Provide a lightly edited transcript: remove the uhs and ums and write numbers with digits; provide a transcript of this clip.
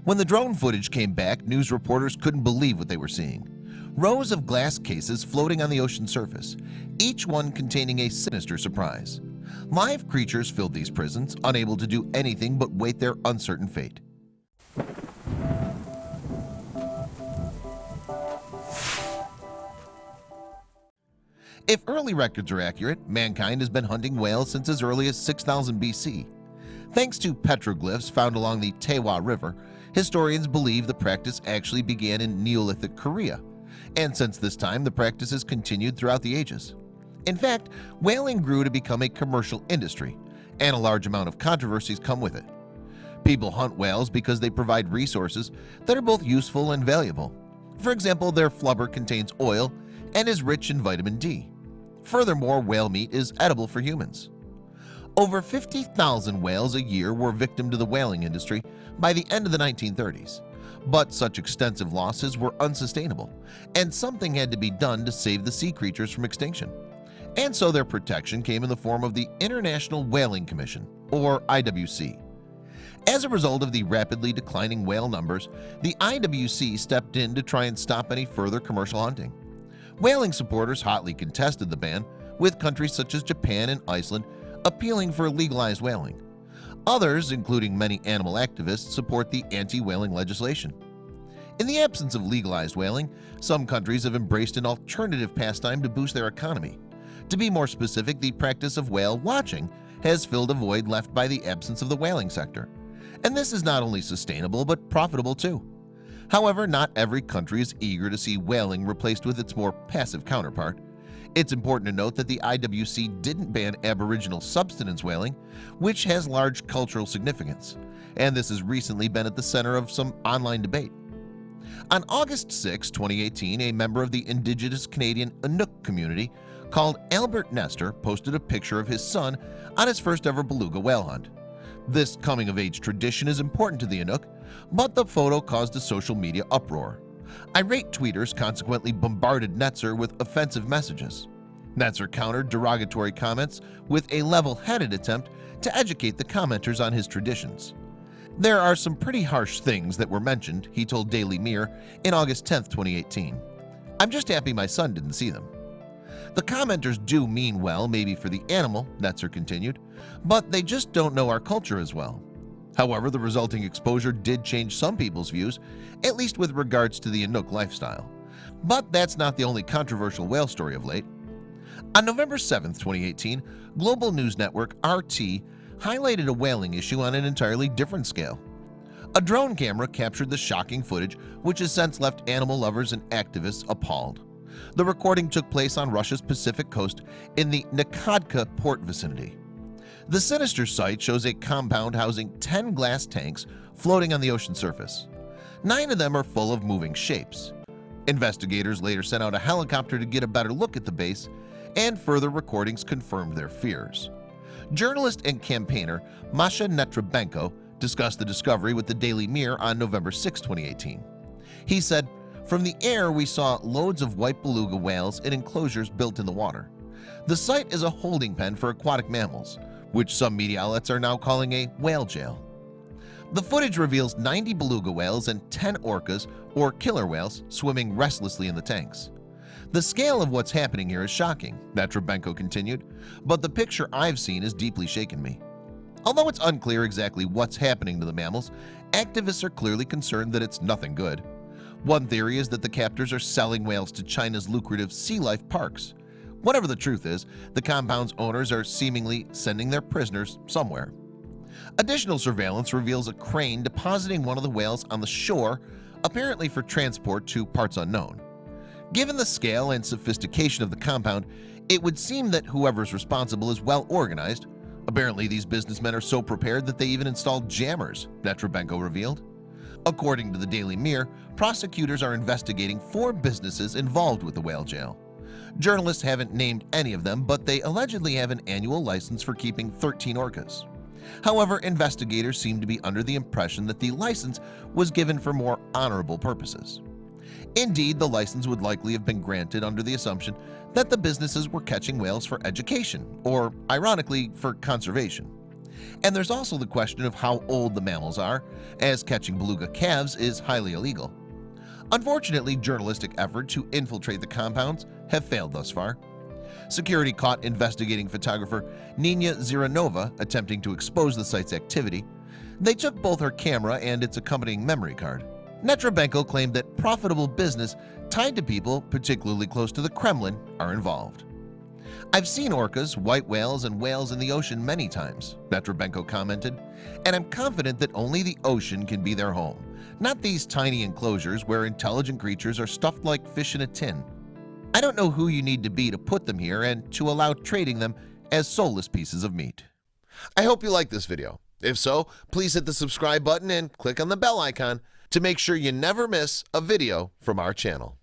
When the drone footage came back, news reporters couldn't believe what they were seeing. Rows of glass cases floating on the ocean surface, each one containing a sinister surprise. Live creatures filled these prisons, unable to do anything but wait their uncertain fate. If early records are accurate, mankind has been hunting whales since as early as 6000 BC. Thanks to petroglyphs found along the Taewa River, historians believe the practice actually began in Neolithic Korea, and since this time the practice has continued throughout the ages. In fact, whaling grew to become a commercial industry, and a large amount of controversies come with it. People hunt whales because they provide resources that are both useful and valuable. For example, their flubber contains oil and is rich in vitamin D. Furthermore, whale meat is edible for humans. Over 50,000 whales a year were victim to the whaling industry by the end of the 1930s. But such extensive losses were unsustainable, and something had to be done to save the sea creatures from extinction. And so their protection came in the form of the International Whaling Commission, or IWC. As a result of the rapidly declining whale numbers, the IWC stepped in to try and stop any further commercial hunting. Whaling supporters hotly contested the ban, with countries such as Japan and Iceland appealing for legalized whaling. Others, including many animal activists, support the anti-whaling legislation. In the absence of legalized whaling, some countries have embraced an alternative pastime to boost their economy. To be more specific, the practice of whale watching has filled a void left by the absence of the whaling sector. And this is not only sustainable but profitable too. However, not every country is eager to see whaling replaced with its more passive counterpart. It's important to note that the IWC didn't ban Aboriginal subsistence whaling, which has large cultural significance, and this has recently been at the center of some online debate. On August 6, 2018, a member of the Indigenous Canadian Inuk community called Albert Nestor posted a picture of his son on his first ever beluga whale hunt. This coming-of-age tradition is important to the Inuk, but the photo caused a social media uproar. Irate tweeters consequently bombarded Netzer with offensive messages. Netzer countered derogatory comments with a level-headed attempt to educate the commenters on his traditions. There are some pretty harsh things that were mentioned, he told Daily Mirror in August 10, 2018. I'm just happy my son didn't see them. The commenters do mean well, maybe for the animal, Netzer continued, but they just don't know our culture as well. However, the resulting exposure did change some people's views, at least with regards to the Inuk lifestyle. But that's not the only controversial whale story of late. On November 7, 2018, global news network RT highlighted a whaling issue on an entirely different scale. A drone camera captured the shocking footage, which has since left animal lovers and activists appalled. The recording took place on Russia's Pacific coast in the Nakhodka port vicinity. The sinister sight shows a compound housing 10 glass tanks floating on the ocean surface. 9 of them are full of moving shapes. Investigators later sent out a helicopter to get a better look at the base, and further recordings confirmed their fears. Journalist and campaigner Masha Netrabenko discussed the discovery with the Daily Mirror on November 6, 2018. He said, "From the air we saw loads of white beluga whales in enclosures built in the water. The site is a holding pen for aquatic mammals, which some media outlets are now calling a whale jail." The footage reveals 90 beluga whales and 10 orcas, or killer whales, swimming restlessly in the tanks. "The scale of what's happening here is shocking," Netrabenko continued, "but the picture I've seen has deeply shaken me." Although it's unclear exactly what's happening to the mammals, activists are clearly concerned that it's nothing good. One theory is that the captors are selling whales to China's lucrative sea life parks. Whatever the truth is, the compound's owners are seemingly sending their prisoners somewhere. Additional surveillance reveals a crane depositing one of the whales on the shore, apparently for transport to parts unknown. Given the scale and sophistication of the compound, it would seem that whoever's responsible is well organized. Apparently, these businessmen are so prepared that they even installed jammers, Netrabenko revealed. According to the Daily Mirror, prosecutors are investigating 4 businesses involved with the whale jail. Journalists haven't named any of them, but they allegedly have an annual license for keeping 13 orcas. However, investigators seem to be under the impression that the license was given for more honorable purposes. Indeed, the license would likely have been granted under the assumption that the businesses were catching whales for education, or ironically, for conservation. And there's also the question of how old the mammals are, as catching beluga calves is highly illegal. Unfortunately, journalistic efforts to infiltrate the compounds have failed thus far. Security caught investigating photographer Nina Ziranova attempting to expose the site's activity. They took both her camera and its accompanying memory card. Netrabenko claimed that profitable business tied to people, particularly close to the Kremlin, are involved. "I've seen orcas, white whales, and whales in the ocean many times," Netrabenko commented, "and I'm confident that only the ocean can be their home, not these tiny enclosures where intelligent creatures are stuffed like fish in a tin. I don't know who you need to be to put them here and to allow trading them as soulless pieces of meat." I hope you liked this video. If so, please hit the subscribe button and click on the bell icon to make sure you never miss a video from our channel.